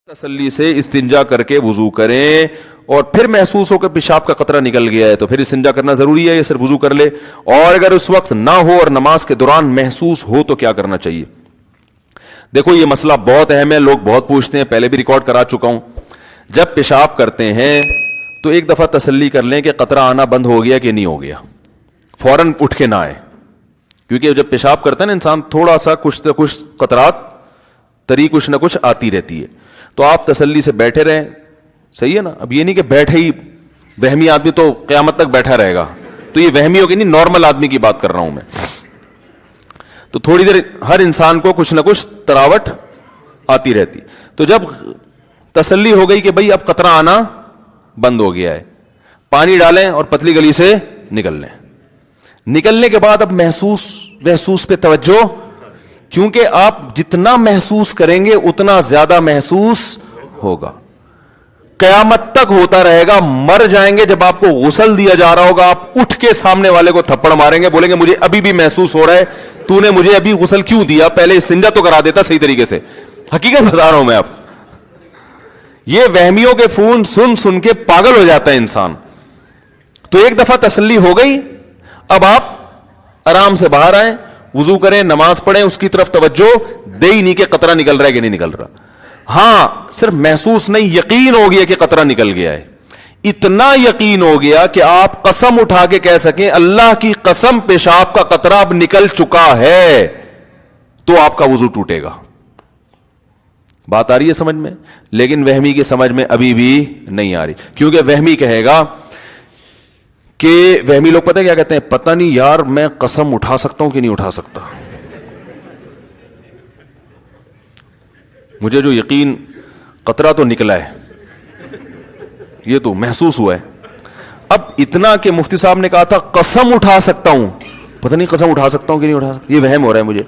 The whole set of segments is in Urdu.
تسلی سے استنجا کر کے وضو کریں، اور پھر محسوس ہو کہ پیشاب کا قطرہ نکل گیا ہے تو پھر استنجا کرنا ضروری ہے یا صرف وضو کر لے؟ اور اگر اس وقت نہ ہو اور نماز کے دوران محسوس ہو تو کیا کرنا چاہیے؟ دیکھو یہ مسئلہ بہت اہم ہے، لوگ بہت پوچھتے ہیں، پہلے بھی ریکارڈ کرا چکا ہوں۔ جب پیشاب کرتے ہیں تو ایک دفعہ تسلی کر لیں کہ قطرہ آنا بند ہو گیا کہ نہیں ہو گیا، فوراً اٹھ کے نہ آئے، کیونکہ جب پیشاب کرتا ہے نا انسان تھوڑا سا کچھ نہ کچھ قطرات تری کچھ نہ کچھ آتی رہتی ہے، تو آپ تسلی سے بیٹھے رہیں، صحیح ہے نا؟ اب یہ نہیں کہ بیٹھے ہی، وہمی آدمی تو قیامت تک بیٹھا رہے گا، تو یہ وہمی ہوگی نہیں، نارمل آدمی کی بات کر رہا ہوں میں۔ تو تھوڑی دیر ہر انسان کو کچھ نہ کچھ تراوٹ آتی رہتی، تو جب تسلی ہو گئی کہ بھئی اب قطرہ آنا بند ہو گیا ہے، پانی ڈالیں اور پتلی گلی سے نکل لیں۔ نکلنے کے بعد اب محسوس پہ توجہ، کیونکہ آپ جتنا محسوس کریں گے اتنا زیادہ محسوس ہوگا، قیامت تک ہوتا رہے گا۔ مر جائیں گے جب آپ کو غسل دیا جا رہا ہوگا، آپ اٹھ کے سامنے والے کو تھپڑ ماریں گے، بولیں گے مجھے ابھی بھی محسوس ہو رہا ہے، تو نے مجھے ابھی غسل کیوں دیا، پہلے استنجا تو کرا دیتا صحیح طریقے سے۔ حقیقت بتا رہا ہوں میں آپ، یہ وہمیوں کے فون سن سن کے پاگل ہو جاتا ہے انسان۔ تو ایک دفعہ تسلی ہو گئی، اب آپ آرام سے باہر آئیں، وضو کریں، نماز پڑھیں، اس کی طرف توجہ دے ہی نہیں کہ قطرہ نکل رہا ہے کہ نہیں نکل رہا۔ ہاں صرف محسوس نہیں، یقین ہو گیا کہ قطرہ نکل گیا ہے، اتنا یقین ہو گیا کہ آپ قسم اٹھا کے کہہ سکیں اللہ کی قسم پیشاب کا قطرہ اب نکل چکا ہے، تو آپ کا وضو ٹوٹے گا۔ بات آ رہی ہے سمجھ میں؟ لیکن وہمی کی سمجھ میں ابھی بھی نہیں آ رہی، کیونکہ وہمی کہے گا کہ وہمی لوگ پتہ کیا کہتے ہیں، پتہ نہیں یار میں قسم اٹھا سکتا ہوں کہ نہیں اٹھا سکتا، مجھے جو یقین قطرہ تو نکلا ہے، یہ تو محسوس ہوا ہے۔ اب اتنا کہ مفتی صاحب نے کہا تھا قسم اٹھا سکتا ہوں، پتہ نہیں قسم اٹھا سکتا ہوں کہ نہیں اٹھا سکتا، یہ وہم ہو رہا ہے مجھے۔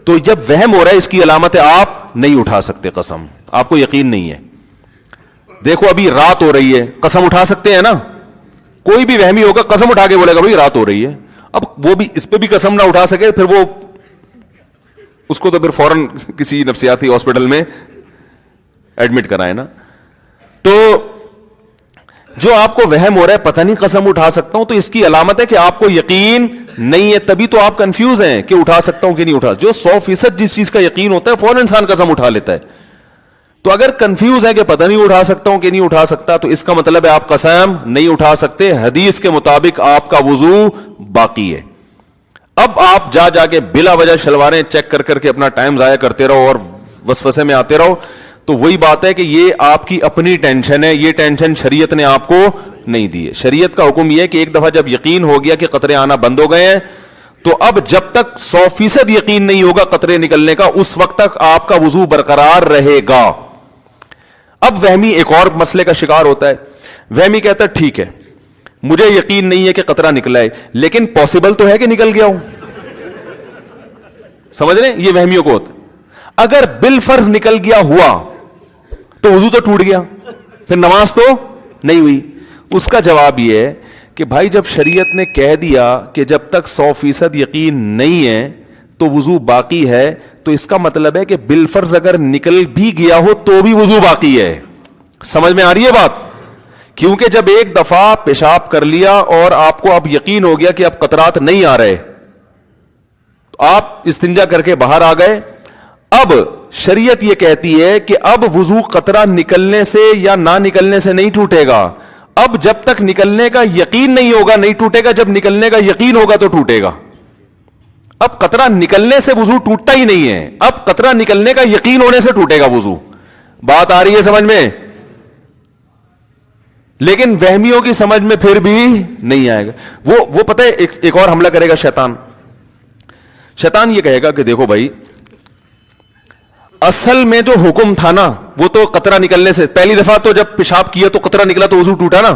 تو جب وہم ہو رہا ہے اس کی علامت ہے آپ نہیں اٹھا سکتے قسم، آپ کو یقین نہیں ہے۔ دیکھو ابھی رات ہو رہی ہے، قسم اٹھا سکتے ہیں نا؟ کوئی بھی وہمی ہوگا قسم اٹھا کے بولے گا بھائی رات ہو رہی ہے، اب وہ بھی اس پہ بھی قسم نہ اٹھا سکے، پھر وہ اس کو تو پھر فوراً کسی نفسیاتی ہاسپٹل میں ایڈمٹ کرائے نا۔ تو جو آپ کو وہم ہو رہا ہے پتہ نہیں قسم اٹھا سکتا ہوں، تو اس کی علامت ہے کہ آپ کو یقین نہیں ہے، تبھی تو آپ کنفیوز ہیں کہ اٹھا سکتا ہوں کہ نہیں اٹھا۔ جو 100% جس چیز کا یقین ہوتا ہے فوراً انسان قسم اٹھا لیتا ہے۔ تو اگر کنفیوز ہے کہ پتہ نہیں اٹھا سکتا ہوں کہ نہیں اٹھا سکتا، تو اس کا مطلب ہے آپ قسم نہیں اٹھا سکتے، حدیث کے مطابق آپ کا وضو باقی ہے۔ اب آپ جا کے بلا وجہ شلواریں چیک کر کے اپنا ٹائم ضائع کرتے رہو اور وسوسے میں آتے رہو، تو وہی بات ہے کہ یہ آپ کی اپنی ٹینشن ہے، یہ ٹینشن شریعت نے آپ کو نہیں دی ہے۔ شریعت کا حکم یہ ہے کہ ایک دفعہ جب یقین ہو گیا کہ قطرے آنا بند ہو گئے ہیں، تو اب جب تک 100% یقین نہیں ہوگا قطرے نکلنے کا، اس وقت تک آپ کا وضو برقرار رہے گا۔ اب وہمی ایک اور مسئلے کا شکار ہوتا ہے، وہمی کہتا ہے ٹھیک ہے مجھے یقین نہیں ہے کہ قطرہ نکلا ہے، لیکن پاسبل تو ہے کہ نکل گیا ہوں، سمجھ رہے ہیں؟ یہ وہمیوں کو ہوتا ہے۔ اگر بالفرض نکل گیا ہوا تو وضو تو ٹوٹ گیا، پھر نماز تو نہیں ہوئی۔ اس کا جواب یہ ہے کہ بھائی جب شریعت نے کہہ دیا کہ جب تک 100% یقین نہیں ہے تو وضو باقی ہے، تو اس کا مطلب ہے کہ بالفرض اگر نکل بھی گیا ہو تو بھی وضو باقی ہے۔ سمجھ میں آ رہی ہے بات؟ کیونکہ جب ایک دفعہ پیشاب کر لیا اور آپ کو اب یقین ہو گیا کہ اب قطرات نہیں آ رہے، تو آپ استنجا کر کے باہر آ گئے، اب شریعت یہ کہتی ہے کہ اب وضو قطرہ نکلنے سے یا نہ نکلنے سے نہیں ٹوٹے گا، اب جب تک نکلنے کا یقین نہیں ہوگا نہیں ٹوٹے گا، جب نکلنے کا یقین ہوگا تو ٹوٹے گا۔ اب قطرہ نکلنے سے وضو ٹوٹتا ہی نہیں ہے، اب قطرہ نکلنے کا یقین ہونے سے ٹوٹے گا وضو۔ بات آ رہی ہے سمجھ میں؟ لیکن وہمیوں کی سمجھ میں پھر بھی نہیں آئے گا۔ وہ پتہ ہے ایک اور حملہ کرے گا شیطان یہ کہے گا کہ دیکھو بھائی اصل میں جو حکم تھا نا وہ تو قطرہ نکلنے سے، پہلی دفعہ تو جب پیشاب کیا تو قطرہ نکلا تو وضو ٹوٹا نا،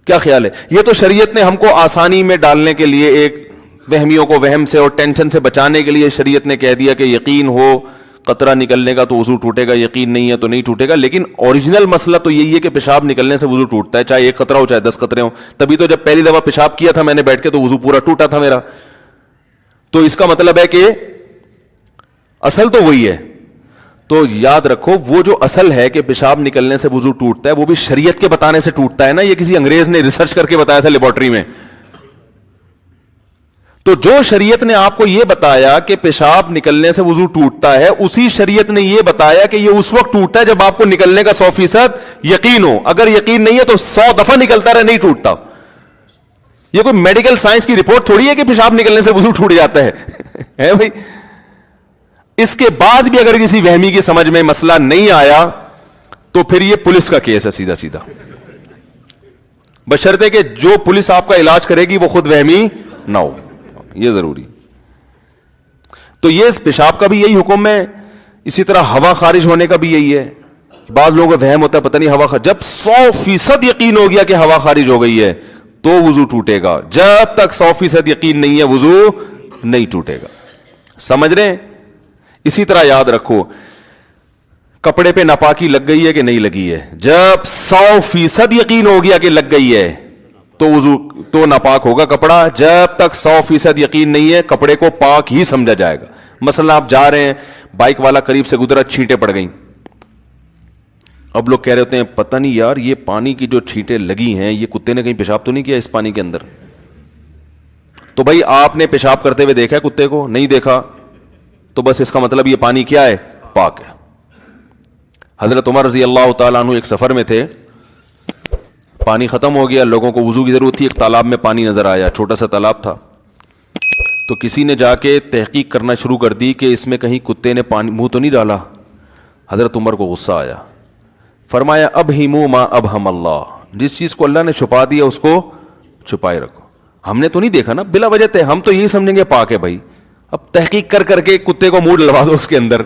کیا خیال ہے؟ یہ تو شریعت نے ہم کو آسانی میں ڈالنے کے لیے، ایک وہمیوں کو وہم سے اور ٹینشن سے بچانے کے لیے شریعت نے کہہ دیا کہ یقین ہو قطرہ نکلنے کا تو وضو ٹوٹے گا، یقین نہیں ہے تو نہیں ٹوٹے گا۔ لیکن اوریجنل مسئلہ تو یہی ہے کہ پیشاب نکلنے سے وضو ٹوٹتا ہے، چاہے ایک قطرہ ہو چاہے 10 قطرے ہوں۔ تبھی تو جب پہلی دفعہ پیشاب کیا تھا میں نے بیٹھ کے تو وضو پورا ٹوٹا تھا میرا۔ تو اس کا مطلب ہے کہ اصل تو وہی ہے۔ تو یاد رکھو وہ جو اصل ہے کہ پیشاب نکلنے سے وضو ٹوٹتا ہے وہ بھی شریعت کے بتانے سے ٹوٹتا ہے نا, یہ کسی انگریز نے ریسرچ کر کے بتایا تھا لیبارٹری میں. تو جو شریعت نے آپ کو یہ بتایا کہ پیشاب نکلنے سے وضو ٹوٹتا ہے, اسی شریعت نے یہ بتایا کہ یہ اس وقت ٹوٹتا ہے جب آپ کو نکلنے کا 100% یقین ہو. اگر یقین نہیں ہے تو 100 دفعہ نکلتا رہے, نہیں ٹوٹتا. یہ کوئی میڈیکل سائنس کی رپورٹ تھوڑی ہے کہ پیشاب نکلنے سے وضو ٹوٹ جاتا ہے بھائی. اس کے بعد بھی اگر کسی وہمی کی سمجھ میں مسئلہ نہیں آیا تو پھر یہ پولیس کا کیس ہے سیدھا سیدھا, بشرطے کہ جو پولیس آپ کا علاج کرے گی وہ خود وہمی نہ ہو, یہ ضروری. تو یہ پیشاب کا بھی یہی حکم ہے, اسی طرح ہوا خارج ہونے کا بھی یہی ہے. بعض لوگوں کو وہم ہوتا ہے پتہ نہیں ہوا جب 100% یقین ہو گیا کہ ہوا خارج ہو گئی ہے تو وضو ٹوٹے گا, جب تک 100% یقین نہیں ہے وضو نہیں ٹوٹے گا. سمجھ رہے ہیں؟ اسی طرح یاد رکھو کپڑے پہ ناپاکی لگ گئی ہے کہ نہیں لگی ہے, جب 100% یقین ہو گیا کہ لگ گئی ہے تو وضو تو ناپاک ہوگا کپڑا. جب تک 100% یقین نہیں ہے کپڑے کو پاک ہی سمجھا جائے گا. مثلا آپ جا رہے ہیں, بائک والا قریب سے گزرا, چھینٹیں پڑ گئیں. اب لوگ کہہ رہے ہوتے ہیں پتہ نہیں یار یہ پانی کی جو چھینٹیں لگی ہیں یہ کتے نے کہیں پیشاب تو نہیں کیا اس پانی کے اندر. تو بھائی آپ نے پیشاب کرتے ہوئے دیکھا ہے کتے کو؟ نہیں دیکھا, تو بس اس کا مطلب یہ پانی کیا ہے؟ پاک ہے. حضرت عمر رضی اللہ تعالیٰ عنہ ایک سفر میں تھے, پانی ختم ہو گیا, لوگوں کو وضو کی ضرورت تھی, ایک تالاب میں پانی نظر آیا, چھوٹا سا تالاب تھا. تو کسی نے جا کے تحقیق کرنا شروع کر دی کہ اس میں کہیں کتے نے پانی منہ تو نہیں ڈالا. حضرت عمر کو غصہ آیا, فرمایا اب ہی منہ ما اب ہم اللہ, جس چیز کو اللہ نے چھپا دیا اس کو چھپائے رکھو. ہم نے تو نہیں دیکھا نا, بلا وجہ ہم تو یہی سمجھیں گے پاک ہے بھائی. اب تحقیق کر کر کے کتے کو منہ ڈلوا دو اس کے اندر,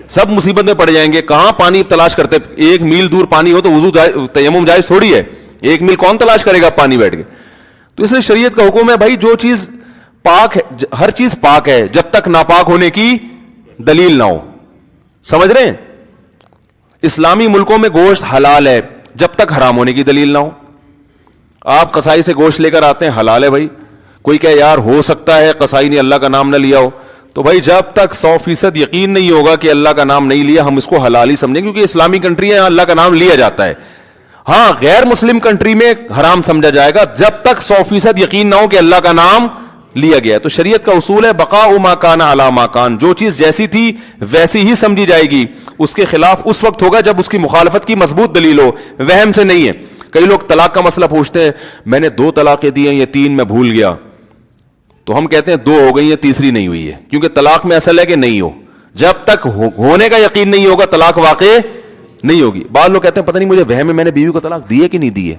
سب مصیبت میں پڑ جائیں گے. کہاں پانی تلاش کرتے, 1 میل دور پانی ہو تو وضو تیمم جائز تھوڑی ہے, 1 میل کون تلاش کرے گا پانی بیٹھ کے. تو اس لیے شریعت کا حکم ہے بھائی جو چیز پاک ہے, ہر چیز پاک ہے جب تک ناپاک ہونے کی دلیل نہ ہو. سمجھ رہے ہیں؟ اسلامی ملکوں میں گوشت حلال ہے جب تک حرام ہونے کی دلیل نہ ہو. آپ قصائی سے گوشت لے کر آتے ہیں, حلال ہے بھائی. کوئی کہ یار ہو سکتا ہے قصائی نے اللہ کا نام نہ لیا ہو, تو بھائی جب تک 100% یقین نہیں ہوگا کہ اللہ کا نام نہیں لیا ہم اس کو حلال ہی سمجھیں, کیونکہ اسلامی کنٹری ہے اللہ کا نام لیا جاتا ہے. ہاں غیر مسلم کنٹری میں حرام سمجھا جائے گا جب تک 100% یقین نہ ہو کہ اللہ کا نام لیا گیا ہے. تو شریعت کا اصول ہے بقاء ما کان علی ما کان, جو چیز جیسی تھی ویسی ہی سمجھی جائے گی. اس کے خلاف اس وقت ہوگا جب اس کی مخالفت کی مضبوط دلیل ہو, وہم سے نہیں ہے. کئی لوگ طلاق کا مسئلہ پوچھتے ہیں, میں نے 2 طلاقیں دی ہیں, یہ 3 میں بھول گیا. تو ہم کہتے ہیں 2 ہو گئی ہیں, تیسری نہیں ہوئی ہے, کیونکہ طلاق میں اصل ہے کہ نہیں ہو. جب تک ہونے کا یقین نہیں ہوگا طلاق واقع نہیں ہوگی. بعض لوگ کہتے ہیں پتہ نہیں مجھے وہم ہے میں نے بیوی کو طلاق دی ہے کہ نہیں دی ہے.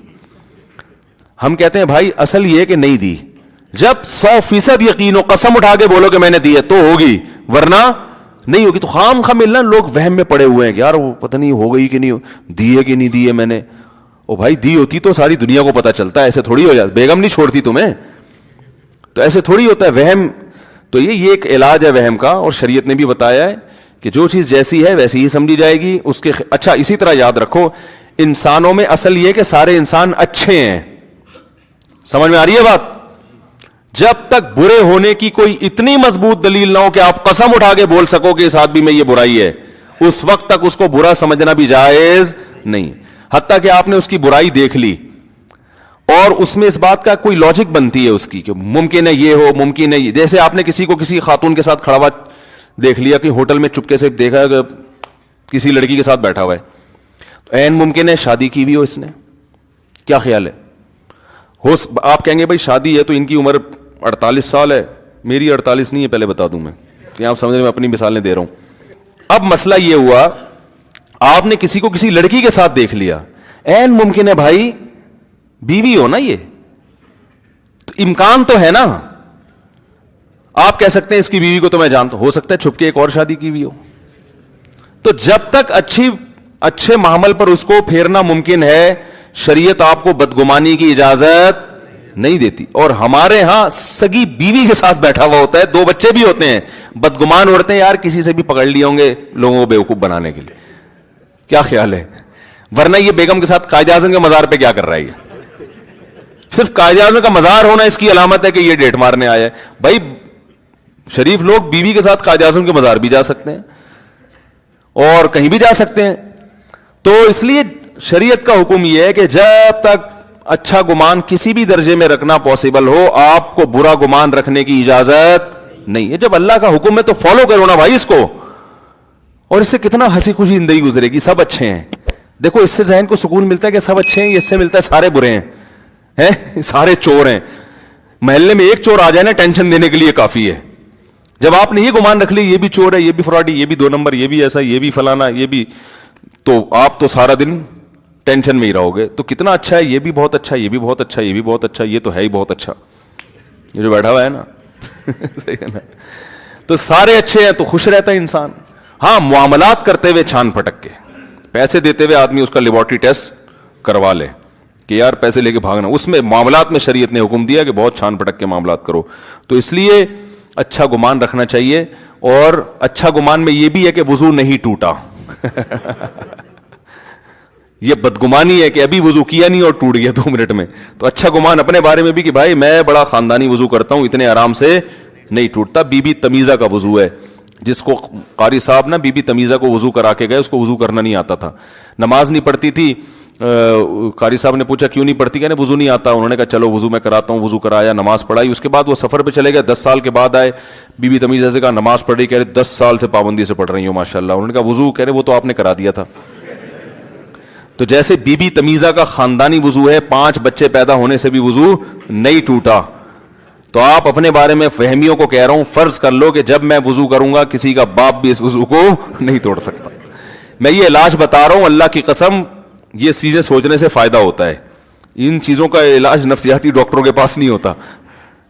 ہم کہتے ہیں بھائی اصل یہ ہے کہ نہیں دی. جب 100% یقین ہو, قسم اٹھا کے بولو کہ میں نے دی ہے تو ہوگی, ورنہ نہیں ہوگی. تو خام خواہ ملنا لوگ وہم میں پڑے ہوئے ہیں کہ یار وہ پتہ نہیں ہو گئی کہ نہیں, دی ہے کہ نہیں دی ہے میں نے. او بھائی دی ہوتی تو ساری دنیا کو پتہ چلتا ہے, ایسے تھوڑی ہو جاتا, بیگم نہیں چھوڑتی تمہیں, تو ایسے تھوڑی ہوتا ہے وہم. تو یہ ایک علاج ہے وہم کا, اور شریعت نے بھی بتایا ہے کہ جو چیز جیسی ہے ویسی ہی سمجھی جائے گی. اس کے اچھا اسی طرح یاد رکھو انسانوں میں اصل یہ کہ سارے انسان اچھے ہیں. سمجھ میں آ رہی ہے بات؟ جب تک برے ہونے کی کوئی اتنی مضبوط دلیل نہ ہو کہ آپ قسم اٹھا کے بول سکو کہ اس آدمی میں یہ برائی ہے, اس وقت تک اس کو برا سمجھنا بھی جائز نہیں. حتیٰ کہ آپ نے اس کی برائی دیکھ لی اور اس میں اس بات کا کوئی لاجک بنتی ہے اس کی کہ ممکن ہے یہ ہو, ممکن ہے یہ. جیسے آپ نے کسی کو کسی خاتون کے ساتھ کھڑا ہوا دیکھ لیا کہ ہوٹل میں چپکے سے دیکھا کہ کسی لڑکی کے ساتھ بیٹھا ہوا ہے, تو عین ممکن ہے شادی کی بھی ہو اس نے. کیا خیال ہے؟ آپ کہیں گے بھائی شادی ہے تو ان کی عمر 48 سال ہے, میری 48 نہیں ہے, پہلے بتا دوں میں کہ آپ سمجھ رہے, میں اپنی مثالیں دے رہا ہوں. اب مسئلہ یہ ہوا آپ نے کسی کو کسی لڑکی کے ساتھ دیکھ لیا, عین ممکن ہے بھائی بیوی ہو نا, یہ تو امکان تو ہے نا. آپ کہہ سکتے ہیں اس کی بیوی کو تو میں جانتا ہوں, ہو سکتا ہے چھپ کے ایک اور شادی کی بھی ہو. تو جب تک اچھے معامل پر اس کو پھیرنا ممکن ہے, شریعت آپ کو بدگمانی کی اجازت نہیں دیتی. اور ہمارے ہاں سگی بیوی کے ساتھ بیٹھا ہوا ہوتا ہے, 2 بچے بھی ہوتے ہیں, بدگمان اڑتے ہیں یار کسی سے بھی پکڑ لیے ہوں گے لوگوں کو بیوقوف بنانے کے لیے. کیا خیال ہے؟ ورنہ یہ بیگم کے ساتھ قائد اعظم کے مزار پہ کیا کر رہا ہے؟ یہ صرف قائد اعظم کا مزار ہونا اس کی علامت ہے کہ یہ ڈیٹ مارنے آیا ہے. بھائی شریف لوگ بیوی کے ساتھ قائد اعظم کے مزار بھی جا سکتے ہیں. اور کہیں بھی جا سکتے ہیں. تو اس لیے شریعت کا حکم یہ ہے کہ جب تک اچھا گمان کسی بھی درجے میں رکھنا پاسبل ہو, آپ کو برا گمان رکھنے کی اجازت نہیں ہے. جب اللہ کا حکم ہے تو فالو کرو نا بھائی اس کو, اور اس سے کتنا ہنسی خوشی زندگی گزرے گی. سب اچھے ہیں, دیکھو اس سے ذہن کو سکون ملتا ہے کہ سب اچھے ہیں, اس سے ملتا ہے سارے برے ہیں, سارے چور ہیں. محلے میں ایک چور آ جائے نا ٹینشن دینے کے لیے کافی ہے. جب آپ نے یہ گمان رکھ لی یہ بھی چور ہے, یہ بھی فراڈی, یہ بھی 2 نمبر, یہ بھی ایسا, یہ بھی فلانا, یہ بھی, تو آپ تو سارا دن ٹینشن میں ہی رہو گے. تو کتنا اچھا ہے, یہ بھی بہت اچھا, یہ بھی بہت اچھا, یہ بھی بہت اچھا, یہ تو ہے ہی بہت اچھا, یہ جو بیٹھا ہوا ہے نا صحیح ہے نا. تو سارے اچھے ہیں تو خوش رہتا ہے انسان. ہاں معاملات کرتے ہوئے چھان پھٹک کے, پیسے دیتے ہوئے آدمی اس کا لیبارٹری ٹیسٹ کروا لے کہ یار پیسے لے کے بھاگنا, اس میں معاملات میں شریعت نے حکم دیا کہ بہت چھان پھٹک کے معاملات کرو. تو اس لیے اچھا گمان رکھنا چاہیے. اور اچھا گمان میں یہ بھی ہے کہ وضو نہیں ٹوٹا یہ بدگمانی ہے کہ ابھی وضو کیا نہیں اور ٹوٹ گیا 2 منٹ میں. تو اچھا گمان اپنے بارے میں بھی کہ بھائی میں بڑا خاندانی وضو کرتا ہوں, اتنے آرام سے نہیں ٹوٹتا. بی بی تمیزہ کا وضو ہے, جس کو قاری صاحب نا بی بی تمیزہ کو وضو کرا کے گئے, اس کو وضو کرنا نہیں آتا تھا, نماز نہیں پڑھتی تھی. قاری صاحب نے پوچھا کیوں نہیں پڑھتی, کہنے وضو نہیں آتا. انہوں نے کہا چلو وضو میں کراتا ہوں, وضو کرایا, نماز پڑھائی. اس کے بعد وہ سفر پہ چلے گئے, 10 سال کے بعد آئے, بی بی تمیزہ سے کہا نماز پڑھ رہی, کہہ رہے 10 سال سے پابندی سے پڑھ رہی ہوں ماشاء اللہ. انہوں نے کہا وضو, کہہ رہے وہ تو آپ نے کرا دیا تھا. تو جیسے بی بی تمیزہ کا خاندانی وضو ہے, 5 بچے پیدا ہونے سے بھی وضو نہیں ٹوٹا. تو آپ اپنے بارے میں فہمیوں کو کہہ رہا ہوں, فرض کر لو کہ جب میں وضو کروں گا کسی کا باپ بھی اس وضو کو نہیں توڑ سکتا. میں یہ علاج بتا رہا ہوں, اللہ کی قسم یہ چیزیں سوچنے سے فائدہ ہوتا ہے. ان چیزوں کا علاج نفسیاتی ڈاکٹروں کے پاس نہیں ہوتا,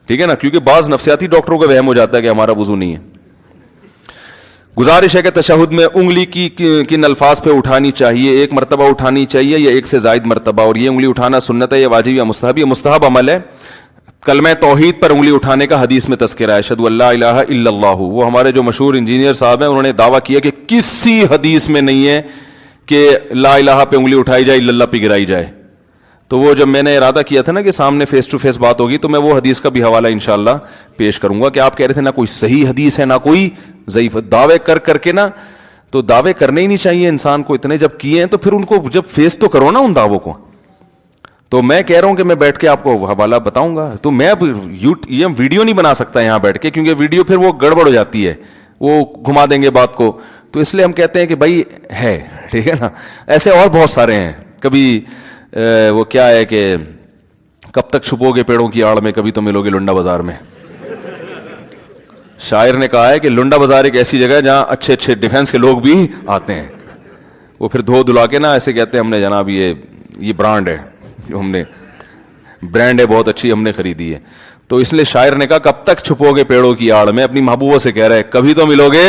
ٹھیک ہے نا, کیونکہ بعض نفسیاتی ڈاکٹروں کا وہم ہو جاتا ہے کہ ہمارا وضو نہیں ہے. گزارش ہے کہ تشہد میں انگلی کی کن الفاظ پہ اٹھانی چاہیے, 1 مرتبہ اٹھانی چاہیے یا 1 سے زائد مرتبہ, اور یہ انگلی اٹھانا سنت ہے یا واجب یا مستحب؟ یہ مستحب عمل ہے. کلمہ توحید پر انگلی اٹھانے کا حدیث میں تذکرہ ہے, اشہدو ان لا الہ الا اللہ. وہ ہمارے جو مشہور انجینئر صاحب ہیں انہوں نے دعویٰ کیا کہ کسی حدیث میں نہیں ہے کہ لا الہ پہ انگلی اٹھائی جائے, الا اللہ پہ گرائی جائے. تو وہ جب میں نے ارادہ کیا تھا نا کہ سامنے فیس ٹو فیس بات ہوگی, تو میں وہ حدیث کا بھی حوالہ انشاءاللہ پیش کروں گا کہ آپ کہہ رہے تھے نا کوئی صحیح حدیث ہے نہ کوئی ضعیف. دعوے کر کے نا, تو دعوے کرنے ہی نہیں چاہیے انسان کو, اتنے جب کیے ہیں تو پھر ان کو جب فیس تو کرو نا ان دعووں کو. تو میں کہہ رہا ہوں کہ میں بیٹھ کے آپ کو حوالہ بتاؤں گا. تو میں اب یہ ویڈیو نہیں بنا سکتا یہاں بیٹھ کے, کیونکہ ویڈیو پھر وہ گڑبڑ ہو جاتی ہے, وہ گھما دیں گے بات کو. تو اس لیے ہم کہتے ہیں کہ بھائی ہے, ٹھیک ہے نا. ایسے اور بہت سارے ہیں. کبھی وہ کیا ہے کہ کب تک چھپو گے پیڑوں کی آڑ میں, کبھی تو ملو گے لنڈا بازار میں. شاعر نے کہا ہے کہ لنڈا بازار ایک ایسی جگہ ہے جہاں اچھے اچھے ڈیفینس کے لوگ بھی آتے ہیں. وہ پھر دھو دھلا کے نا ایسے کہتے ہیں ہم نے جناب یہ برانڈ ہے, جو ہم نے برانڈ ہے بہت اچھی ہم نے خریدی ہے. تو اس لیے شاعر نے کہا کب تک چھپو گے پیڑوں کی آڑ میں, اپنی محبوبوں سے کہہ رہے ہیں کبھی تو ملو گے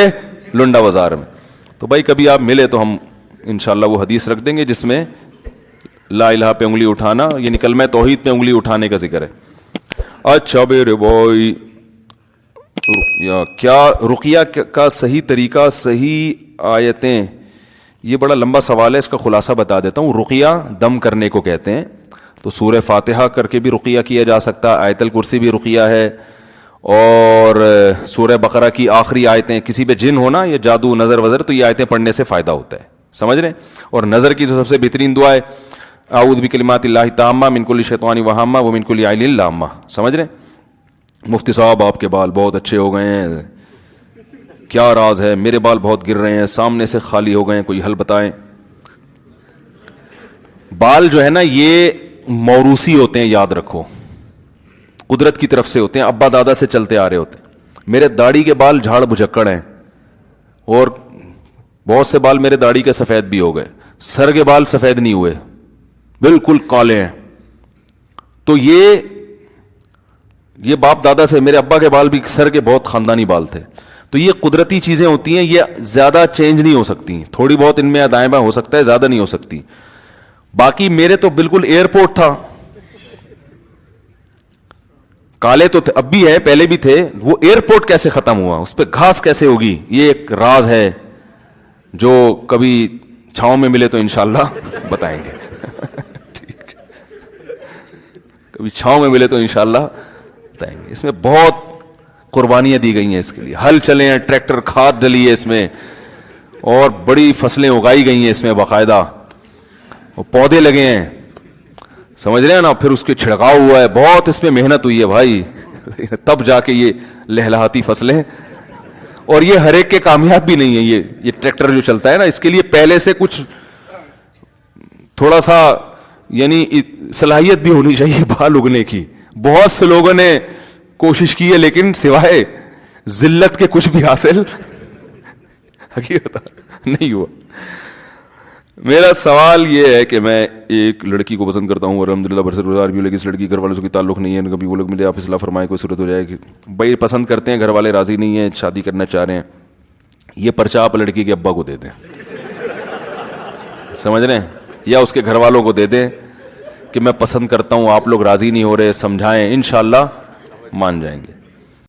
لنڈا بازار میں. تو بھائی کبھی آپ ملے تو ہم انشاءاللہ وہ حدیث رکھ دیں گے جس میں لا الہ پہ انگلی اٹھانا, یعنی کلمہ توحید پہ انگلی اٹھانے کا ذکر ہے. اچھا میرے بھائی, کیا رقیہ کا صحیح طریقہ, صحیح آیتیں؟ یہ بڑا لمبا سوال ہے, اس کا خلاصہ بتا دیتا ہوں. رقیہ دم کرنے کو کہتے ہیں. تو سورہ فاتحہ کر کے بھی رقیہ کیا جا سکتا, آیت الکرسی بھی رقیہ ہے, اور سورہ بقرہ کی آخری آیتیں, کسی پہ جن ہونا یا جادو نظر وزر, تو یہ آیتیں پڑھنے سے فائدہ ہوتا ہے, سمجھ رہے ہیں. اور نظر کی جو سب سے بہترین دعا ہے اعوذ بکلمات اللہ التامہ من کل شیطان وہامہ ومن کل عین لامہ, سمجھ رہے ہیں. مفتی صاحب آپ کے بال بہت اچھے ہو گئے ہیں, کیا راز ہے؟ میرے بال بہت گر رہے ہیں, سامنے سے خالی ہو گئے ہیں, کوئی حل بتائیں. بال جو ہے نا یہ موروثی ہوتے ہیں, یاد رکھو, قدرت کی طرف سے ہوتے ہیں, ابا دادا سے چلتے آ رہے ہوتے ہیں. میرے داڑھی کے بال جھاڑ بھجکڑ ہیں, اور بہت سے بال میرے داڑھی کے سفید بھی ہو گئے, سر کے بال سفید نہیں ہوئے, بالکل کالے ہیں. تو یہ باپ دادا سے, میرے ابا کے بال بھی سر کے بہت خاندانی بال تھے. تو یہ قدرتی چیزیں ہوتی ہیں, یہ زیادہ چینج نہیں ہو سکتی, تھوڑی بہت ان میں دائیں بائیں ہو سکتا ہے, زیادہ نہیں ہو سکتی. باقی میرے تو بالکل ایئرپورٹ تھا, کالے تو اب بھی ہے, پہلے بھی تھے. وہ ایئرپورٹ کیسے ختم ہوا, اس پہ گھاس کیسے ہوگی, یہ ایک راز ہے جو کبھی چھاؤں میں ملے تو انشاءاللہ بتائیں گے. کبھی چھاؤں میں ملے تو انشاءاللہ بتائیں گے. اس میں بہت قربانیاں دی گئی ہیں اس کے لیے, ہل چلے ہیں, ٹریکٹر, کھاد ڈلی ہے اس میں, اور بڑی فصلیں اگائی گئی ہیں اس میں باقاعدہ, اور پودے لگے ہیں, سمجھ رہے ہیں نا, پھر اس کے چھڑکاؤ ہوا ہے, بہت اس میں محنت ہوئی ہے بھائی, تب جا کے یہ لہلہاتی فصلیں. اور یہ ہر ایک کے کامیاب بھی نہیں ہے. یہ ٹریکٹر جو چلتا ہے نا, اس کے لیے پہلے سے کچھ تھوڑا سا یعنی صلاحیت بھی ہونی چاہیے بال اگنے کی. بہت سے لوگوں نے کوشش کی ہے لیکن سوائے ذلت کے کچھ بھی حاصل حقیقت نہیں ہوا. میرا سوال یہ ہے کہ میں ایک لڑکی کو پسند کرتا ہوں اور الحمدللہ برسر گزار بھی ہوں, لیکن اس لڑکی گھر والوں سے کوئی تعلق نہیں ہے, کبھی وہ لوگ ملے, آپ اصلاح فرمائیں, کوئی صورت ہو جائے کہ بھائی پسند کرتے ہیں, گھر والے راضی نہیں ہیں, شادی کرنا چاہ رہے ہیں, یہ پرچہ آپ لڑکی کے ابا کو دے دیں, سمجھ رہے ہیں, یا اس کے گھر والوں کو دے دیں کہ میں پسند کرتا ہوں, آپ لوگ راضی نہیں ہو رہے, سمجھائیں, انشاءاللہ مان جائیں گے.